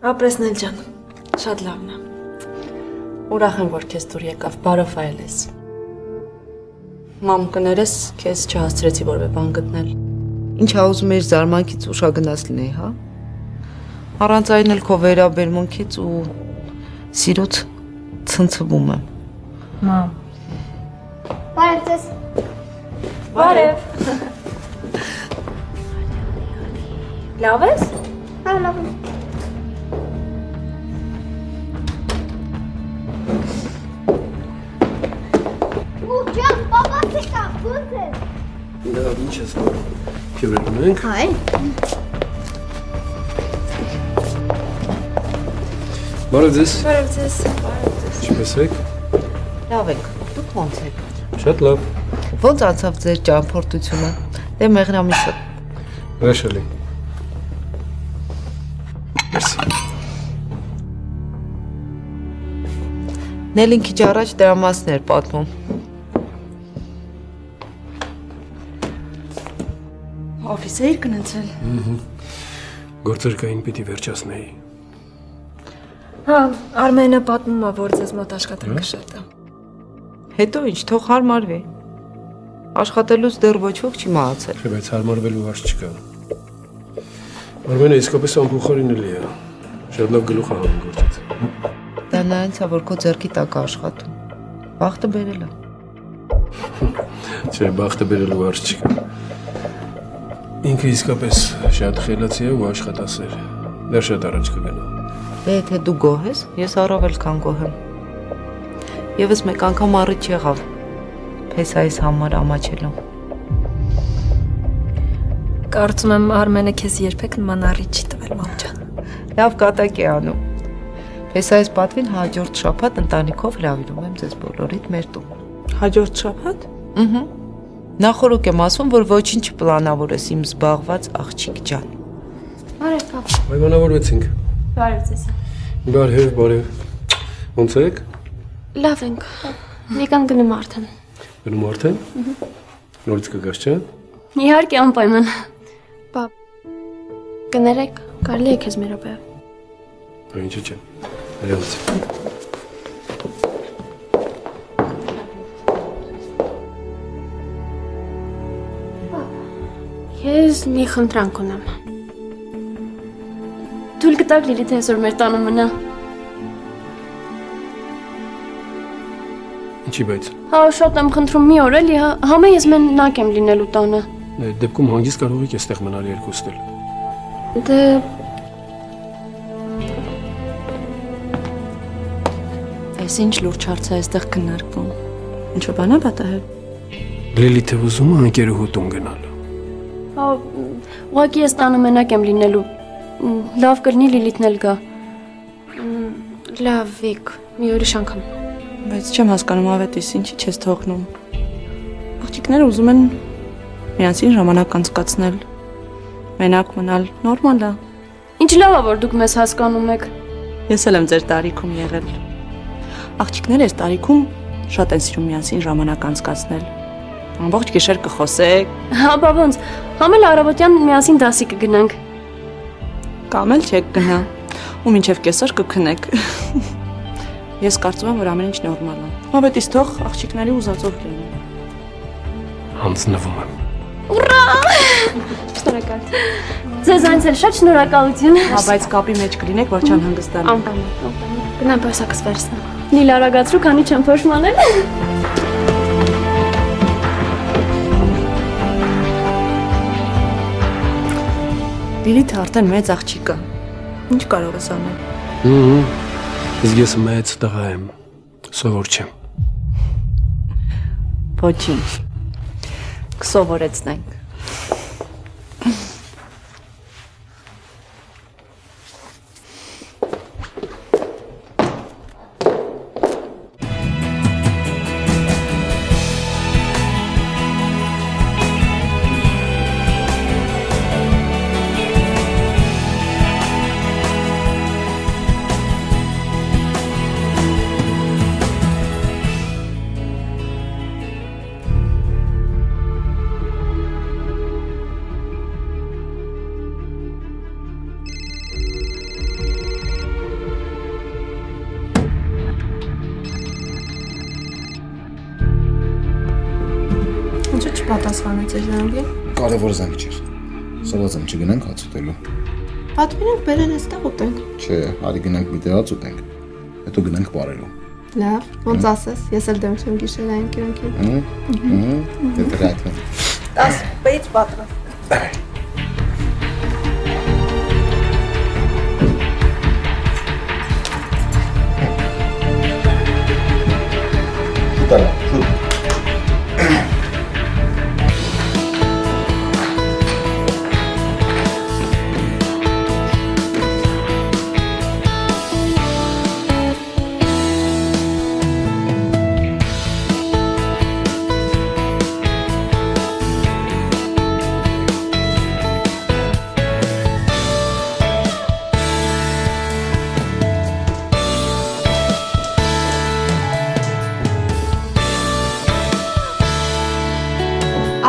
Ապրեսն էլ ջան, շատ լավն է։ Ուրախ եմ, որ քեզ դուր եկավ, բարով այլ ես։ Մամ, կներես, քեզ չհասցրեցի որևէ բան գտնել։ Ինչա ուզում ես զարմանքից ուշագնաց լինեի, հա։ Առանց այն էլ քո վերաբերմունքից ու սիրուց ցնցվում եմ։ Մամ։ Բարև ձեզ։ Բարև։ Լավ ես։ Հա, լավ եմ։ Ջան, բաբացի կա, ո՞նց ես։ Լավ, ինչ ես որում։ Քեվրել ունենք։ Հայ։ Բարև ձեզ։ Բարև ձեզ։ Բարև ձեզ։ Ինչպես եք։ Լավ եք, դուք ո՞նց եք։ Շատ լավ։ Ո՞նց անցավ ձեր ճամփորդությունը։ Դե մեղրամիսը։ Հրաշալի։ Մերսի։ Նելին քիչ առաջ դրա մասն էր պատմում։ Օֆիս էիր գնացել։ Գործեր կային պիտի վերջացնեի։ Հա, Արմենը պատմում է, որ ձեզ մոտ աշխատանքը շատ է։ Հետո ինչ, թող հարմարվի։ Աշխատելուց դեռ ոչ ոք չի մահացել։ Չէ, բայց հարմարվելու հարց չկա։ Արմենը իսկապես անփոխարինելի է։ Շատ լավ գլուխ է հանում գործից։ Դա նայած է, որ քո ձեռքի տակ է աշխատում։ Բախտը բերել է։ Չէ, բախտը բերելու հարց չկա։ Ինքը իսկապես շատ խելացի է ու աշխատասեր։ Դեռ շատ առաջ կգնա։ Դե եթե դու գոհ ես, ես առավել քան գոհ եմ։ Եվս մեկ անգամ առիթ եղավ Փեսայիս համար ամաչելու։ Կարծում եմ Արմենը քեզ երբեք նման առիթ չի տվել, մամ ջան։ Լավ կատակ է անում։ Փեսայիս պատվին հաջորդ շաբաթ ընտանիքով հրավիրում եմ ձեզ բոլորիդ մեր տուն։ Հաջորդ շաբաթ։ Նախորոք եմ ասում, որ ոչինչ չպլանավորես իմ զբաղված աղջիկ ջան։ Բարև, պապ։ Պայմանավորվեցինք։ Բարև ձեզ։ Բարև, բարև։ Ոնց եք։ Լավ ենք։ Մեկան գնում արդեն։ Գնում արդեն։ Նորից կգաս, չէ։ Իհարկե անպայման։ Պապ, կներեք, կարելի է քեզ մեր օպեը։ Ինչու՞ չէ։ Հրավից։ Ես մի խնդրանք ունեմ։ Թույլ կտաք Լիլիթ այսօր մեր տանը մնա։ Ինչի բայց։ Հա, շատ եմ խնդրում մի օր էլի, համե ես մենակ եմ լինելու տանը։ Դեպքում հանգիստ կարող եք այստեղ մնալ երկուստ էլ։ Դե Այս ինչ լուրջ հարց է այստեղ քննարկվում։ Ինչու բան է պատահել։ Լիլիթը ուզում է ընկերուհու տուն գնալ։ հա, ուղղակի ես տանը մենակ եմ լինելու։ Լավ կլինի Լիլիթն էլ գա։ Լավ, Վիկ, մի ուրիշ անգամ։ Բայց չեմ հասկանում ավետիս, ինչի չես թողնում։ Աղջիկները ուզում են միասին ժամանակ անցկացնել, մենակ մնալ, նորմալ է։ Ինչ լավ է, որ դուք մեզ հասկանում եք։ Ես էլ եմ ձեր տարիքում եղել։ Աղջիկները այս տարիքում շատ են սիրում միասին ժամանակ անցկացնել։ Ամբողջ գիշեր կխոսեք։ Հա, բա ոնց, համել առավոտյան միասին դասի կգնանք։ Կամ էլ չեք գնա, ու մինչև կեսօր կքնեք։ Ես կարծում եմ, որ ամեն ինչ նորմալ է։ Ավետիս թող աղջիկների ուզածով լինի։ Հանձնվում եմ։ Ուռա! Շնորհակալ։ Ձեզ այնց էլ շատ շնորհակալություն։ Հա, բայց կապի մեջ կլինեք, որ չան հանգստանա։ Անպայման։ Գնամ պայուսակս վերցնեմ։ Լիլա արագացրու, քանի չեմ փոշմանել։ Լիլիթը արդեն մեծ աղջիկ է։ Ինչ կարող ես անել։ Իսկ ես մեծ տղա եմ, սովոր չեմ։ Ոչինչ։ Կսովորեցնենք։ պատասխանեցիր զանգին։ Կարևոր զանգ չէր։ Սոված եմ չգնանք հաց ուտելու։ Պատվիրենք բերել էստեղ ուտենք։ Չէ, արի գնանք մի տեղ հաց ուտենք։ Հետո գնանք բարելու։ Լավ, ոնց ասես, ես էլ դեմ չեմ գիշերային կյանքին։ Դե դրական։ 10 պեից պատրաստ։ Տալա, շուտ։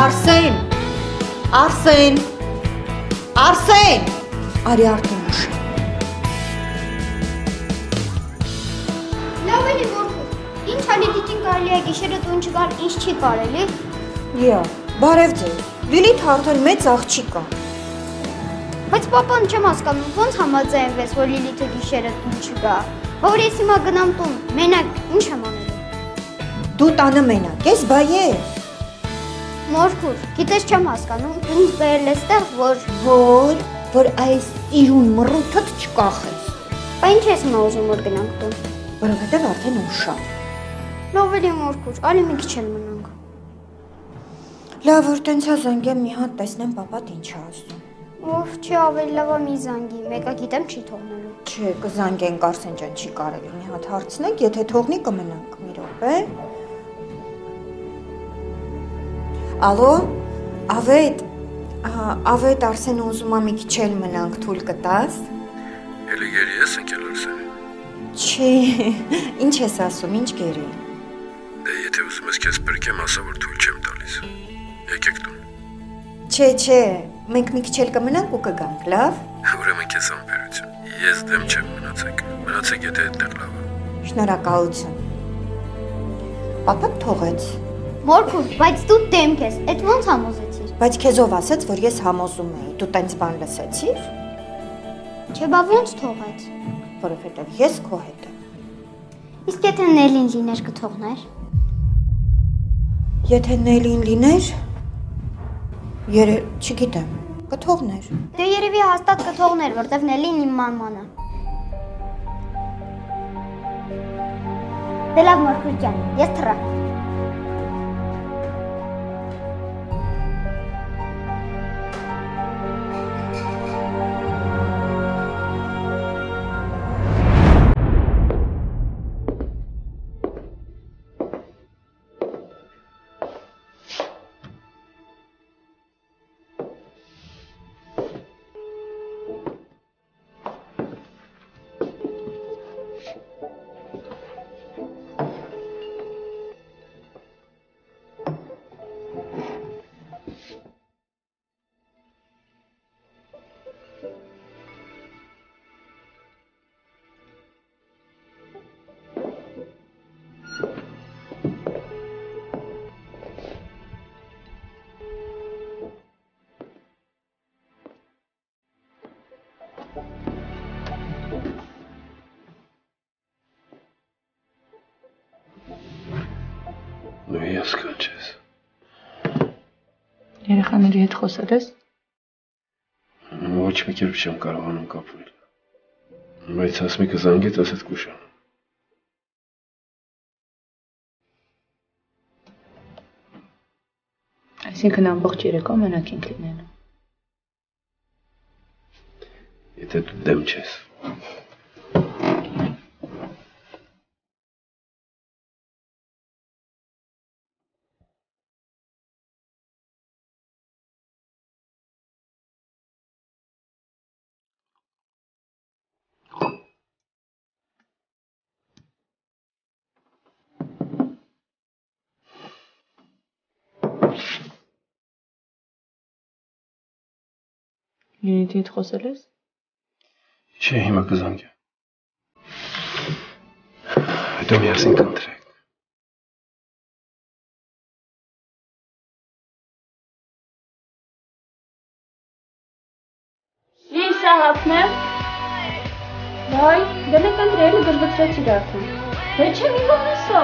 Արսեն, Արսեն, Արսեն, արի արդեն ուշ։ Լավ էլի որդու, ինչ հալիտիքին կարելի է գիշերը տուն չգալ, ինչ չի կարելի։ Յա, բարև ձեզ, Լիլիթ արդեն մեծ աղջիկ է։ Բայց պապան չեմ հասկանում, ոնց համաձայնվես, որ Լիլիթը գիշերը տուն չգա։ Որ ես հիմա գնամ տուն, մենակ ինչ եմ անելու։ Դու տանը մենակ ես, բայ ես։ Մորքուր, գիտես չեմ հասկանում, ինձ բերել ես տեղ, որ այս իրուն մռութդ չկախես։ Բա ինչ ես հիմա ուզում որ գնանք տուն։ Որովհետև արդեն ուշ է։ Լավ էլի մորքուր, ալի մի քիչ էլ մնանք։ Լավ, որ տենց է զանգեմ մի հատ տեսնեմ պապատ ինչ է ասում։ Ոհ, չի ավելի լավ է մի զանգի, մեկը գիտեմ չի թողնելու։ Չէ, կզանգենք Արսեն ջան, չի կարելի մի հատ հարցնենք, եթե թողնի կմնանք մի րոպե։ Ալո, ավետ Արսենը ուզում է մի քիչ էլ մնանք, թույլ կտաս։ Էլի գերի ես ընկել Արսենը։ Չի, ինչ ես ասում, ինչ գերի։ Դե եթե ուզում ես քեզ բրկեմ, ասա որ թույլ չեմ տալիս։ Եկեք տուն։ Չէ, մենք մի քիչ էլ կմնանք ու կգանք, լավ։ Ուրեմն քեզ ամբերություն։ Ես դեմ չեմ մնացեք եթե այդտեղ լավ է։ Շնորհակալություն։ Պապան թողեց։ Մորքուր, բայց դու դեմք ես, այդ ոնց համոզեցիր։ Բայց քեզ ով ասեց, որ ես համոզում էի, դու տենց բան լսեցիր։ Չէ, բա ոնց թողեց։ Որովհետև ես քո հետ եմ։ Իսկ եթե Նելին լիներ կթողներ։ Եթե Նելին լիներ, չգիտեմ, կթողներ։ Դե երևի հաստատ կթողներ, որտեվ Նելին իմ մաման է։ Դե լավ Մորքուր ջան, ես թռա։ Ես կանչես։ Երեխաների հետ խոսել ես։ Ոչ մի կերպ չեմ կարողանում կապվել։ Բայց Հասմիկը զանգեց, ասեց կուշան։ Այսինքն ամբողջ երեկո մենակ ենք լինելու։ Եթե դու դեմ չես։ Լիլիթի հետ խոսել ես։ Չէ, հիմա կզանգեմ։ Հետո միասին կընտրենք։ շահապնեմ։ Վայ, գնեք ընտրել գրգծրեցիր արդեն։ Դե չէ մի բան ասա։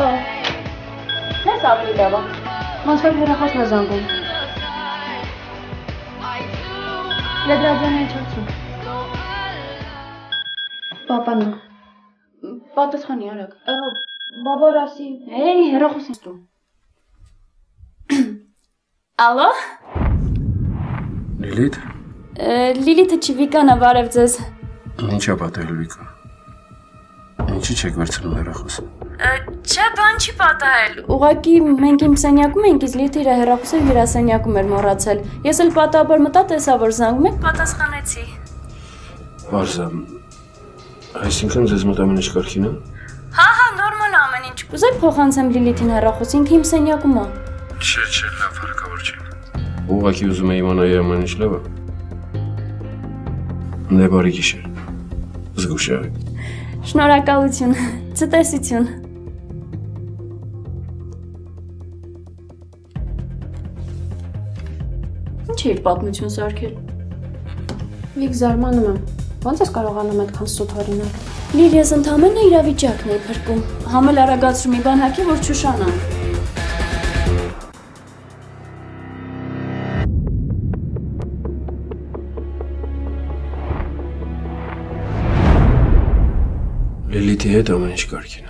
Ես ապրի լավա։ Ոնց որ հեռախոսն է զանգում։ Լեդրադիան չացու։ Պապան։ Պատասխանի արագ։ Բաբա ասի։ Էй, հեռախոսին ստու։ Ալո։ Լիլիթ։ Լիլիթը չի Վիկանա, բարև ձեզ։ Ինչա պատահել Վիկա։ Ինչի՞ չեք վերցնում հեռախոսը։ Չէ, բան չի պատահել։ Ուղղակի մենք իմ սենյակում էինք, իսկ Լիլիթը իր հեռախոսը հյուրասենյակում էր մոռացել։ Ես էլ պատահաբար մտա, տեսա, որ զանգում եք, պատասխանեցի։ Բարզա։ Այսինքն ձեզ մոտ ամեն ինչ կարգին է։ Հա, նորմալ է ամեն ինչ։ Կուզեք փոխանցեմ Լիլիթին հեռախոս, ինքը իմ սենյակում է։ Չէ, լավ, հարկավոր չէ։ Ուղղակի ուզում եի իմանալ ամեն ինչ լավ է։ Դե բարի գիշեր։ Զգուշ եղեք։ Շնորհակալություն։ Ցտեսություն։ Ինչ է պատմություն սարքել։ Վիկ զարմանում եմ։ Ոնց ես կարողանում այդքան սուտ հորինալ։ Լիլ, ես ընդամենը իրավիճակն էի փրկում։ Համել արագացրու մի բան հակի, որ չուշանա։ Լիլիթի հետ ամեն ինչ կարգին է։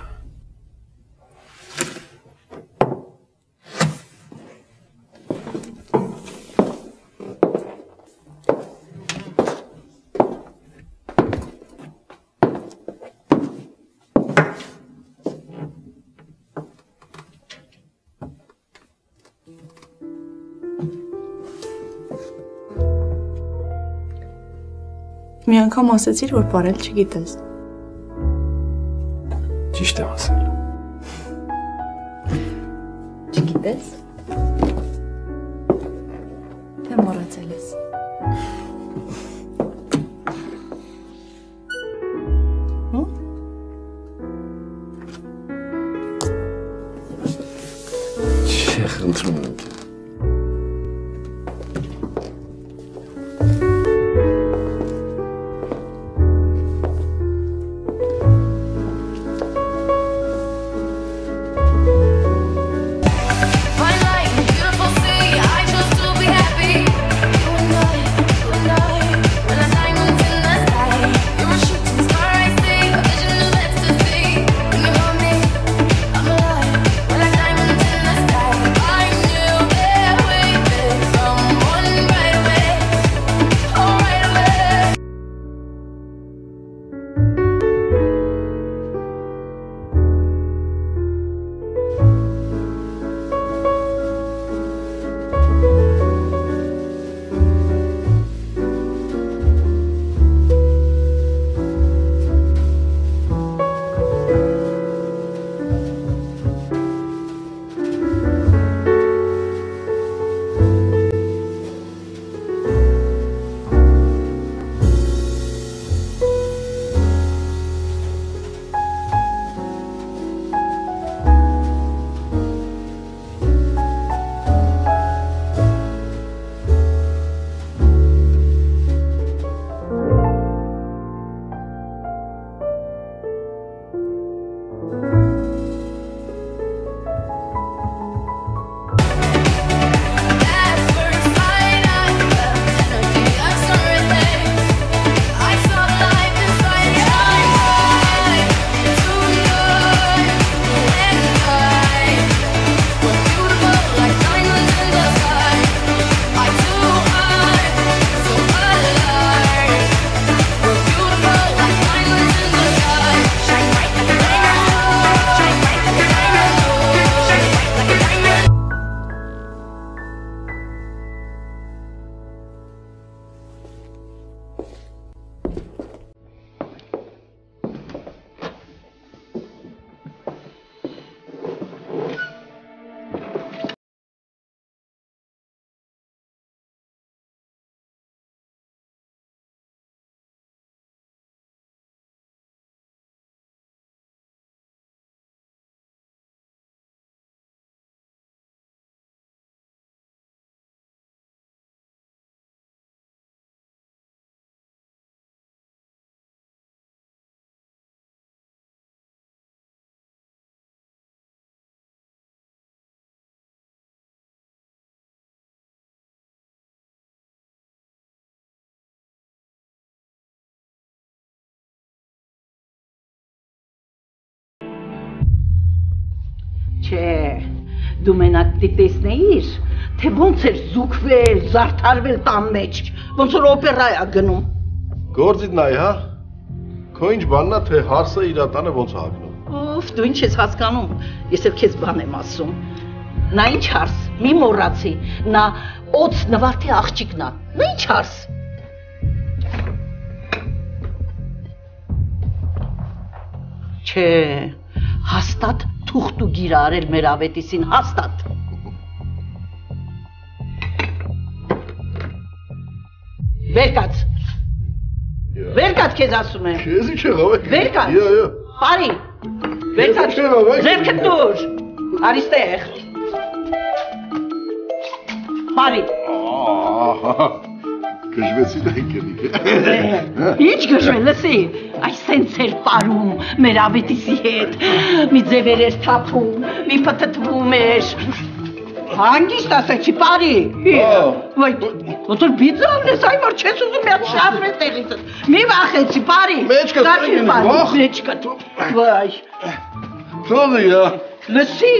Մի անգամ ասեցիր, որ բարել չգիտես։ Ճիշտ եմ ասել։ Չգիտես։ Թե մոռացել ես։ Չէ, խնդրում եմ։ Չէ, դու մենակ տեսնեիր, թե ոնց էր զուգվել, զարդարվել տան մեջ, ոնց որ օպերա է գնում։ Գործիդ նայ, հա։ Քո ինչ բանն է, թե հարսը իր տանը ոնց է հագնում։ Ոֆ, դու ինչ ես հասկանում, ես էլ քեզ բան եմ ասում։ Նա ինչ հարս, մի մոռացի, նա օծ նվարդի աղջիկն է, նա ինչ հարս։ Չէ, հաստատ թուղթ ու գիր արել մեր ավետիսին, հաստատ։ Վերկաց։ Վերկաց քեզ ասում եմ։ Քեզ ինչ եղավ է։ Վերկաց։ Բարի։ Վերկաց։ Ձերքդ դուր։ Արիստեղ։ Բարի։ Գժվեցի դա ինքնիկ է։ Ինչ գժվել, լսի, այս սենց էր պարում մեր ավետիսի հետ, մի ձևեր էր թափում, մի պտտվում էր, հանգիստ ասեցի, պարի, վայ, ոնց որ բիձան ես, այ որ չես ուզում միատ շարվ է տեղիցս, մի վախեցի, պարի, մեջկդ, վայ, թողի, լսի,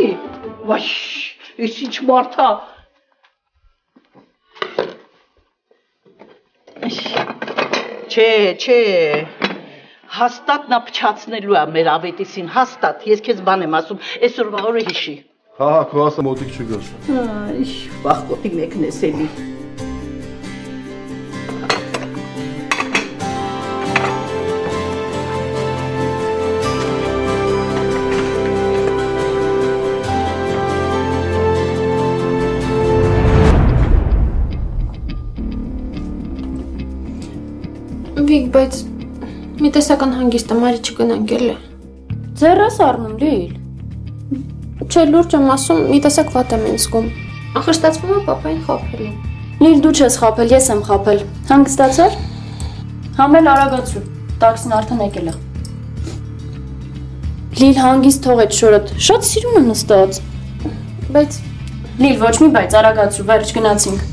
վայ, ես ինչ մարդա, Չէ, հաստատ նա փչացնելու է մեր ավետիսին, հաստատ, ես քեզ բան եմ ասում, այսօրվա օրը հիշի։ Հա, քո ասը մոտիկ չգաս։ Այ, վախկոտի մեկն ես էլի։ Վիկ, բայց մի տեսական հանգիստը մարի չգնանք էլ է։ Ձեռս առնում, Լիլ։ Չէ, լուրջ եմ ասում, մի տեսակ վատ եմ ինձ զգում։ Ախր ստացվում է պապային խաբել եմ։ Լիլ, դու չես խաբել, ես եմ խաբել։ Հանգստացար։ Համել արագացրու, տաքսին արդեն եկել է։ Լիլ, հանգիստ թող այդ շորդ, շատ սիրուն է նստած։ Բայց Լիլ, ոչ մի բայց, արագացրու, վերջ գնացինք։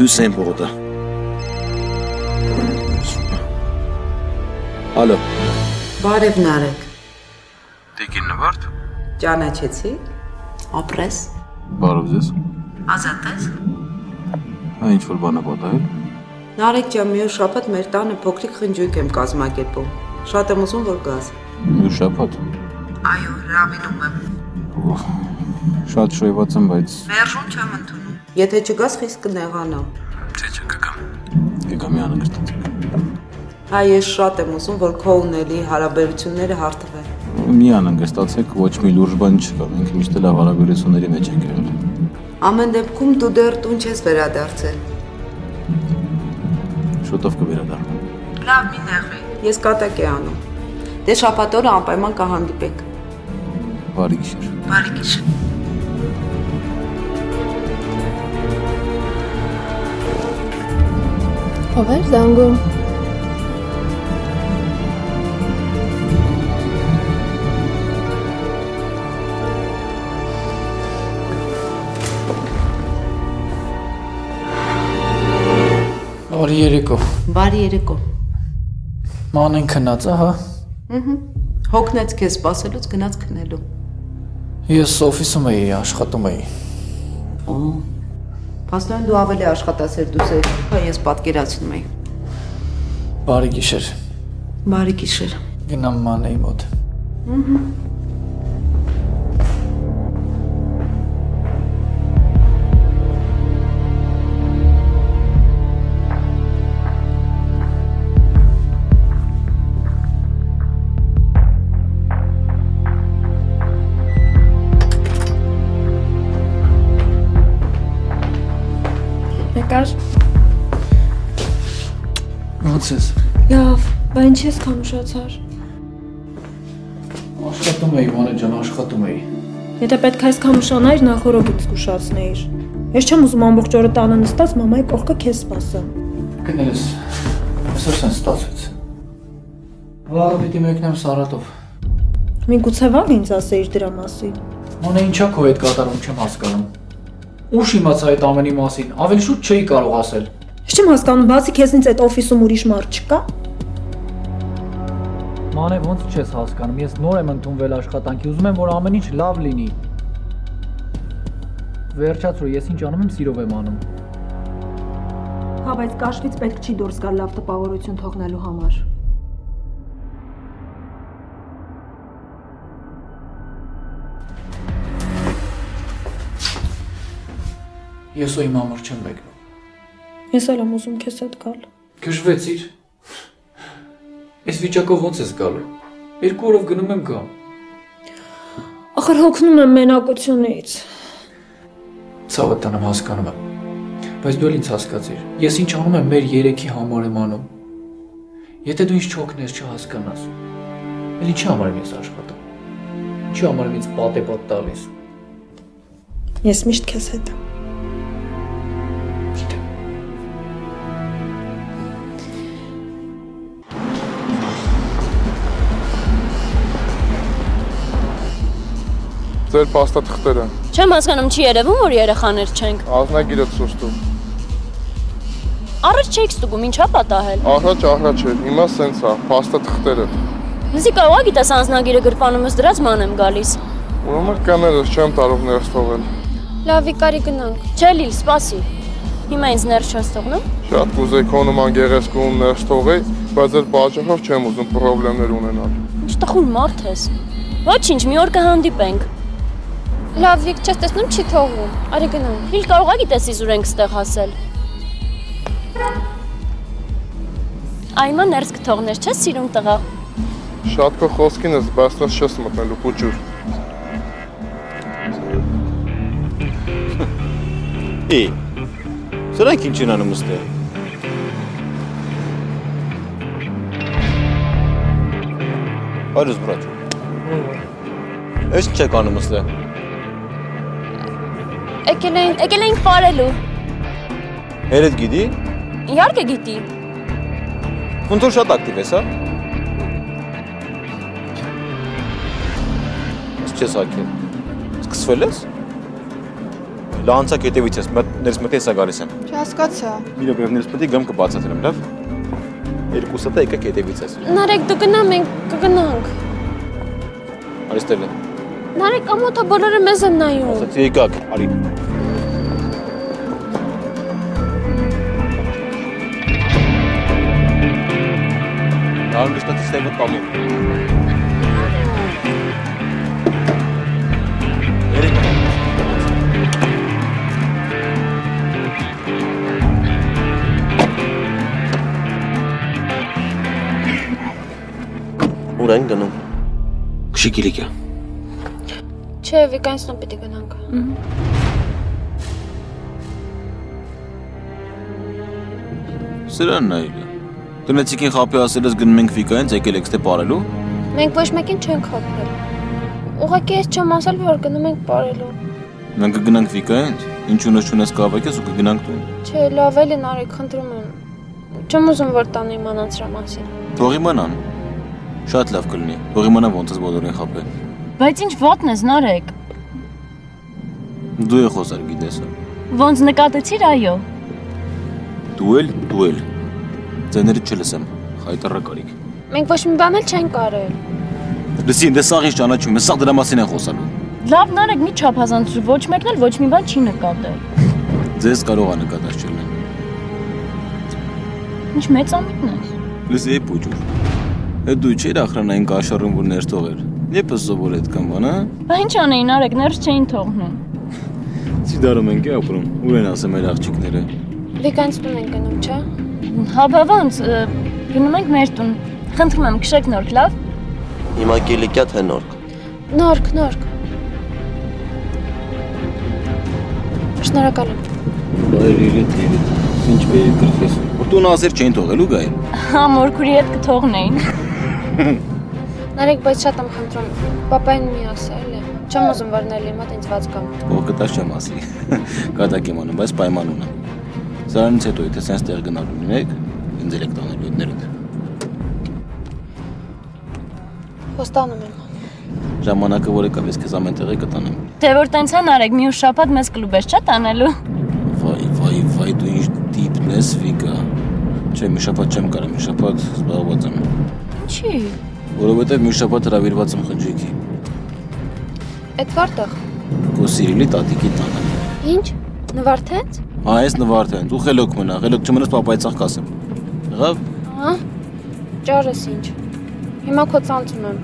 Հուսեին պողոտը։ Ալո։ Բարև Նարեկ։ Տիկին նվարդ։ Ճանաչեցի։ Ապրես։ Բարև ձեզ։ Ազատ ես։ Հա ինչ որ բան է պատահել։ Նարեկ ջան, մի օր շաբաթ մեր տանը փոքրիկ խնջույք եմ կազմակերպում։ Շատ եմ ուզում որ գաս։ Մի շաբաթ։ Այո, հրավիրում եմ։ Շատ շոյված եմ, բայց Մերժում չեմ ընդունում։ Եթե չգաս, խիստ կնեղանամ։ Չէ, կգամ։ Կգամ մի անհանգստացեք։ Հա, ես շատ եմ ուզում, որ քո ունելի հարաբերությունները հարթվեն։ Մի անհանգստացեք, ոչ մի լուրջ բան չկա, մենք միշտ լավ հարաբերությունների մեջ ենք եղել։ Ամեն դեպքում դու դեռ տուն չես վերադարձել։ Շուտով կվերադառնամ։ Լավ, մի նեղվի։ Ես կատակ եմ անում։ Դե շաբաթ օրը անպայման կհանդիպենք։ Բարի գիշեր։ Բարի գիշեր։ Ով էր զանգում։ Բարի երեկո։ Բարի երեկո։ Մանեն քնած է, հա։ Հոգնեց քեզ սպասելուց գնաց քնելու։ Ես օֆիսում էի, աշխատում էի։ Փաստորեն դու ավելի աշխատասեր դուս ես, քան ես պատկերացնում էի։ Բարի գիշեր։ Բարի գիշեր։ Գնամ Մանեի մոտ։ Եկար։ Ոնց ես։ Լավ, բա ինչ ես քանուշացար։ Աշխատում էի, Մանե ջան, աշխատում էի։ Եթե պետք է այսքան ուշանայիր, նախորդ ինձ զգուշացնեիր։ Ես չեմ ուզում ամբողջ օրը տանը նստած մամայի կողքը քեզ սպասեմ։ Գնելս, այսօր սենց ստացվեց։ Վաղը պիտի մեկնեմ Սարատով։ Միգուցե վաղ ինձ ասեիր դրա մասին։ Մանե ինչա քո հետ կատարում չեմ հասկանում։ Ուշ իմացա այդ ամենի մասին, ավելի շուտ չէի կարող ասել։ Չեմ հասկանում, բացի քեզնից այդ օֆիսում ուրիշ մարդ չկա։ Մանե ոնց չես հասկանում, ես նոր եմ ընդունվել աշխատանքի, ուզում եմ որ ամեն ինչ լավ լինի։ Վերջացրու, ես ինչ անում եմ, սիրով եմ անում։ Հա, բայց կաշվից պետք չի դուրս գալ լավ տպավորություն թողնելու համար։ Ես ու իմ համար չեմ մեկնում։ Ես էլ եմ ուզում քեզ հետ գալ։ Գժվեցիր։ Այս վիճակով ոնց ես գալու։ 2 օրով գնում եմ գամ։ Ախր հոգնում եմ մենակությունից։ Ցավը տանեմ հասկանում եմ։ Բայց դու էլ ինձ հասկացիր։ Ես ինչ անում եմ մեր երեքի համար եմ անում։ Եթե դու ինձ չօգնես, չհասկանաս։ Էլ ինչի համար եմ ես աշխատում։ Ինչի համար եմ ինձ պատեպատ տալիս։ Ես միշտ քեզ հետ եմ։ Ձեր փաստաթղթերը։ Չեմ հասկանում, չի երևում, որ երեխաներ չենք։ Ազնագիրը ցույցտու։ Առաջ չեք ստուգում, ինչա պատահել։ Առաջ էր, հիմա սենց է, փաստաթղթերը։ Լսի կարող է գիտես անձնագիրը գրպանումս դրած ման եմ գալիս։ Ուրեմն կաներս չեմ կարող ներս թողել։ Լավ, Վիկարի գնանք։ Չէ, Լիլ, սպասի։ Հիմա ինձ ներս չես թողնում։ Շատ կուզեի քո նման գեղեցկուն ներս թողեի, բայց այդ պատճառով չեմ ուզում խնդիրներ ունենալ։ Ինչ տխուր մարդ ես։ Ոչինչ, մի օր կհանդիպենք։ Լավ, Վիկ, չես տեսնում, չի թողում։ Արի գնանք։ Լիլ, կարող է գիտես իզուր ենք ստեղ հասել։ Այմա ներս կթողնես, չես սիրում տղա։ Շատ քո խոսքին ես, բայց ես չես մտնելու փուճուր։ Սրանք ինչ են անում ստեղ։ Այրս բրաչ։ Ես չեք անում ստեղ։ Եկել էինք պարելու։ Հերդ գիտի։ Իհարկե գիտի։ Ոնց որ շատ ակտիվ ես, հա։ Չես հակել։ Սկսվել ես։ Լանցակ հետևից ես, ներս մտես սա գալիս եմ։ Չհասկացա։ Մի րոպե ներս մտի գամ կբացատրեմ, լավ։ Երկուսը դա եկեք հետևից ես։ Նարեկ դու գնա, մենք կգնանք։ Արիստելը։ Նարեկ ամոթա բոլորը մեզ են նայում։ Ասացի եկակ, արի։ Դարում դստացի ստեղը տալու։ Ուր են գնում։ Քշիկիլիկա։ Չէ, Վիկանցնով պիտի գնանք։ Սրանն այլ է։ Տնեցիկին խապի ասել ես գնում ենք Վիկայից, եկել եք ստե պարելու։ Մենք ոչ մեկին չենք խափել։ Ուղղակի ես չեմ ասել, որ գնում ենք պարելու։ Մենք կգնանք Վիկայից, ինչ ունես կավակես ու կգնանք տուն։ Չէ, լավ էլի Նարեկ, խնդրում եմ։ Չեմ ուզում որ տանը իմանան սրա մասին։ Թող իմանան։ Շատ լավ կլինի։ Թող իմանան ոնց ես բոլորին խափել։ Բայց ինչ վատն ես, Նարեկ։ Դու ես խոսար գիտես։ Ոնց նկատեցիր, այո։ Դու էլ։ Ձեներիդ չլսեմ, խայտառը կարիք։ Մենք ոչ մի բան էլ չենք արել։ Լսի, դե սաղ ինչ ճանաչում ես, սաղ դրա մասին են խոսալու։ Լավ, Նարեկ, մի չափազանցու, ոչ մեկն էլ ոչ մի բան չի նկատել։ Ձեզ կարող է նկատած չլինի։ Ինչ մեծամիտ ես։ Լսի, փուճուր։ Հետ դու չէր ախրանային կաշառում, որ ներս թողեր։ Եպես սովոր այդքան բան, հա։ Բա ինչ անեի, Նարեկ, ներս չէին թողնում։ Սիդարում ենք ապրում, ուր են ասեմ այդ աղջիկները։ Վիկանց տուն ենք գնում, չէ՞։ Հա, բա ոնց, գնում ենք մեր տուն։ Խնդրում եմ, քշեք նորք, լավ։ Հիմա Կիլիկյա թե նորք։ Նորք։ Շնորհակալ եմ։ Բարի ինչ բերի գրքես։ Որ տուն ասեր չէին թողելու գայ։ Հա, մորքուրի հետ կթողնեին։ Նարեկ, բայց շատ եմ խնդրում, պապային մի ասա, էլի։ Չեմ ուզում որ նելի մոտ ինձ ված կամ։ Ո կտաշ չեմ ասի։ Կատակ եմ անում, բայց պայման ունեմ։ Սրանից հետո եթե sense տեղ գնալու լինեք, ինձ եք տանելու հետներդ։ Խոստանում եմ։ Ժամանակը որ եկավ, ես քեզ ամեն տեղի կտանեմ։ Դե որ տենցան արեք, մի ուշ շաբաթ մեզ կլուբ ես չա տանելու։ Վայ, դու ինչ տիպն ես, Վիկա։ Չէ, մի շաբաթ չեմ կարող, մի շաբաթ զբաղված եմ։ Ինչի։ Որովհետև մի շաբաթ հրավիրված եմ խնջույքի։ Էդ վարտեղ։ Քո սիրելի տատիկի տանը։ Ինչ։ Նվարդենց։ Հա, ես Նվարդենց, ու խելոք մնա, խելոք չմնաս պապայցախ կասեմ։ Եղավ։ Հա։ Ճարես ինչ։ Հիմա քո ցանցում եմ։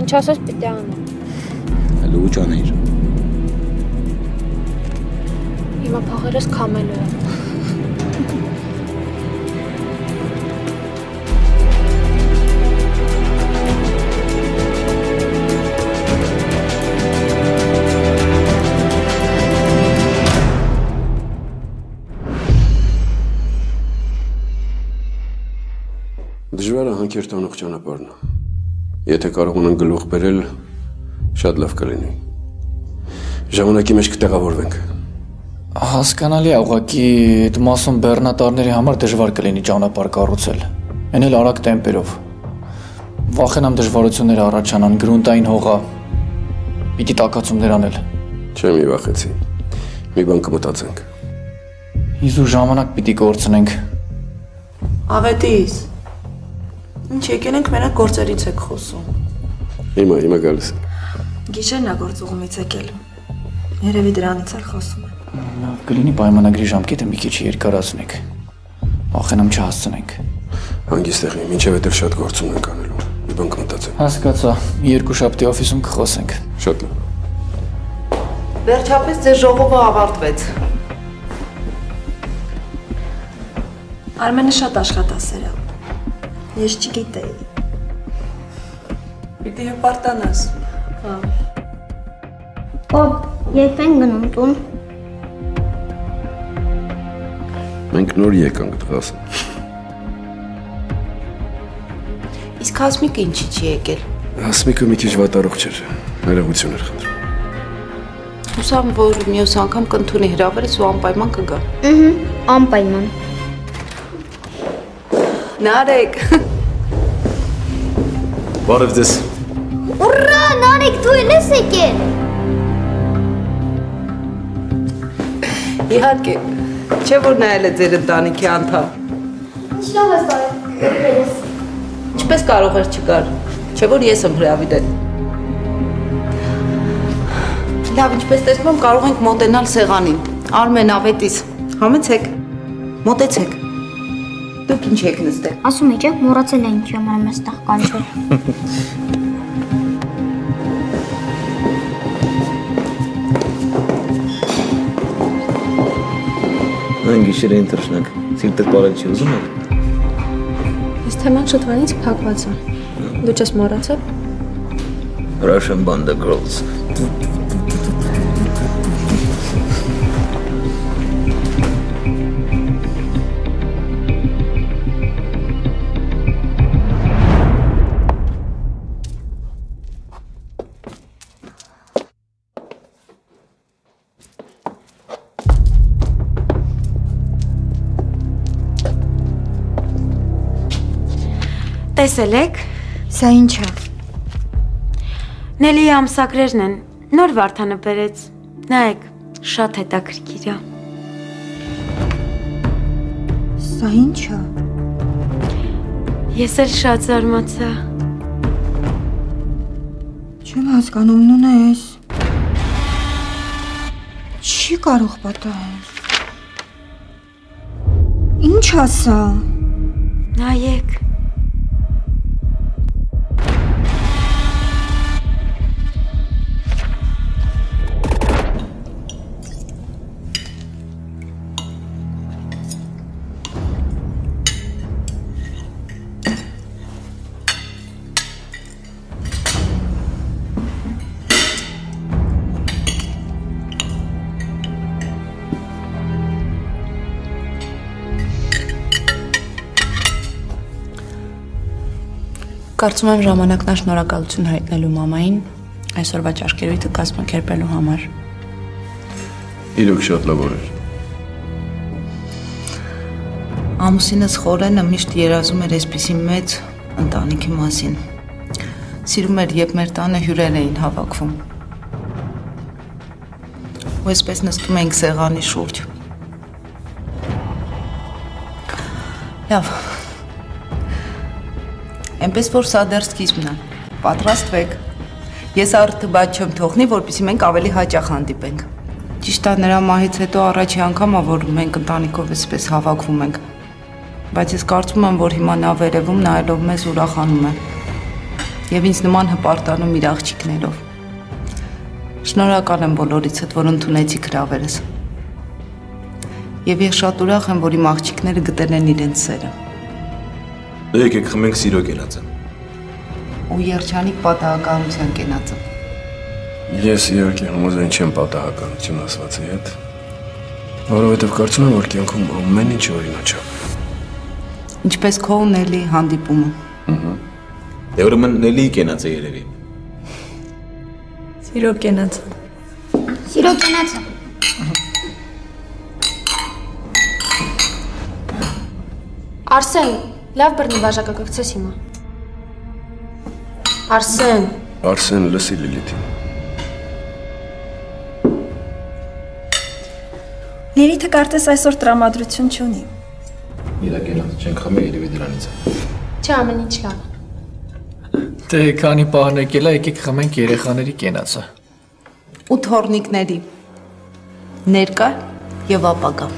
Ինչ ասես պիտի անեմ։ Հələ ու ճանեիր։ Հիմա փողերս քամելու եմ։ Դժվարը հանկերտ անող ճանապարհն է։ Եթե կարող ունեն գլուխ բերել, շատ լավ կլինի։ Ժամանակի մեջ կտեղավորվենք։ Հասկանալի է, ուղղակի այդ մասում բեռնատարների համար դժվար կլինի ճանապարհ կառուցել։ Այն էլ արագ տեմպերով։ Վախենամ դժվարություններ առաջանան, գրունտային հողա։ Պիտի տակացումներ անել։ Չէ, մի վախեցի։ Մի բան կմտածենք։ Իզու ժամանակ պիտի կորցնենք։ Ավետիս։ Ինչ եկել ենք մենակ գործերից եք խոսում։ Հիմա գալիս եմ։ Գիշերն է գործուղումից եկել։ Երևի դրանից էլ խոսում են։ Լավ կլինի պայմանագրի ժամկետը մի քիչ երկարացնենք։ Վախենամ չհասցնենք։ Հանգիստ եղի, մինչև էլ շատ գործ ունենք անելու։ Մի բան կմտածեմ։ Հասկացա, երկու շաբթի օֆիսում կխոսենք։ Շատ լավ։ Վերջապես ձեր ժողովը ավարտվեց։ Արմենը շատ աշխատասեր է։ Ես չգիտեի։ Պիտի հպարտանաս։ Հա։ Պապ, երբ են գնում տուն։ Մենք նոր եկանք դրասը։ Իսկ Հասմիկը ինչի չի եկել։ Հասմիկը մի քիչ վատառող չէր։ Ներողություն էր խնդրում։ Հուսամ, որ մյուս անգամ կընդունի հրավերս ու անպայման կգա։ Անպայման։ Նարեկ։ Բարև ձեզ։ Ուռա, Նարեկ, դու ես եկել։ Իհարկե, չէ որ նայել է ձեր ընտանիքի անդամ։ Ինչ լավ ես բարև։ Ինչպես կարող էր չգար, չէ որ ես եմ հրավիրել։ Լավ, ինչպես տեսնում եմ, կարող ենք մոտենալ սեղանին։ Արմեն, Ավետիս, համեցեք, մոտեցեք։ Դուք ինչ եք նստել։ Ասում եք, մոռացել է ինչի համար եմ այստեղ կանչել։ Այն գիշերային թռչնակ, սիրտդ բարել չի ուզում եք։ Այս թեման շտվանից փակված է։ Դու չես մոռացել։ Russian Banda Girls։ Տեսել եք։ Սա ինչ է։ Նելիի ամսագրերն են։ Նոր Վարդանը բերեց։ Նայեք, շատ հետաքրքիր է։ Սա ինչ է։ Ես էլ շատ զարմացա։ Չեմ հասկանում, նույնը ես։ Չի կարող պատահել։ Ինչ է սա։ Նայեք։ Կարծում եմ ժամանակն է շնորհակալություն հայտնելու մամային այսօրվա ճաշկերույթը կազմակերպելու համար։ Իրոք շատ լավ օր էր։ Ամուսինս Խորենը միշտ երազում էր այսպիսի մեծ ընտանիքի մասին։ Սիրում էր, երբ մեր տանը հյուրեր էին հավաքվում։ Ու այսպես նստում էինք սեղանի շուրջ։ Լավ։ Էնպես որ սա դեռ սկիզբն է։ Պատրաստվեք։ Ես արդյոք բաց չեմ թողնի, որպեսզի մենք ավելի հաճախ հանդիպենք։ Ճիշտ է, նրա մահից հետո առաջի անգամ է, որ մենք ընտանիքով այսպես հավաքվում ենք։ Բայց ես կարծում եմ, որ հիմա նա վերևում նայելով մեզ ուրախանում է։ Եվ ինձ նման հպարտանում իր աղջիկներով։ Շնորհակալ եմ բոլորիցդ, որ ընդունեցիք հրավերս։ Եվ ես շատ ուրախ եմ, որ իմ աղջիկները գտել են իրենց սերը։ Դե եկեք խմենք սիրո կենացը։ Ու երջանիկ պատահականության կենացը։ Ես իհարկե համաձայն չեմ պատահականություն ասվածի հետ, որովհետև կարծում եմ, որ կյանքում ամեն ինչ օրինաչափ է։ Ինչպես քո ու Նելի հանդիպումը։ Դե ուրեմն Նելի կենացը երևի։ Սիրո կենացը։ Սիրո կենացը։ Արսեն, լավ բռնի բաժակը կգցես հիմա։ Արսեն։ Արսեն, լսի Լիլիթին։ Լիլիթը կարծես այսօր տրամադրություն չունի։ Իրա կենացը չենք խմի, երևի դրանից է։ Չէ, ամեն ինչ լավ։ Դե քանի պահն եկել է, եկեք խմենք երեխաների կենացը։ Ու թորնիկների ներկա եւ ապագա։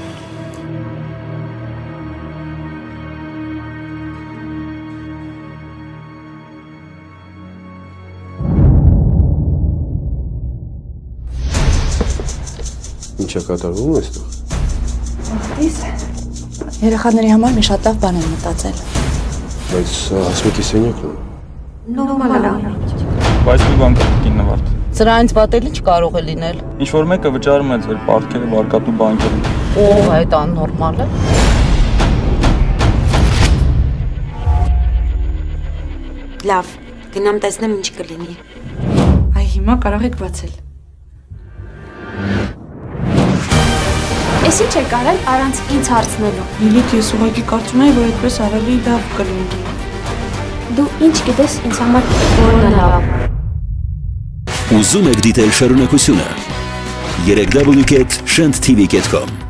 Ինչ է կատարվում այստեղ։ Ախտիս, երեխաների համար մի շատ լավ բան եմ մտածել։ Բայց հասմիկի սենյակն է։ Նորմալ է։ Բայց մի բան կգին նվարդ։ Սրանից վատելի չկարող է լինել։ Ինչ որ մեկը վճարում է ձեր պարտքերը բարկատու բանկերին։ Ով է դա նորմալ է։ Լավ, գնամ տեսնեմ ինչ կլինի։ Այ հիմա կարող եք բացել։ Էս ինչ եք արել առանց ինձ հարցնելու։ Լիլիթ, ես ուղղակի կարծում եմ, որ այդպես ավելի լավ կլինի։ Դու ինչ գիտես ինձ համար որն է լավ։ Ուզում եք դիտել շարունակությունը։ 3w.shantv.com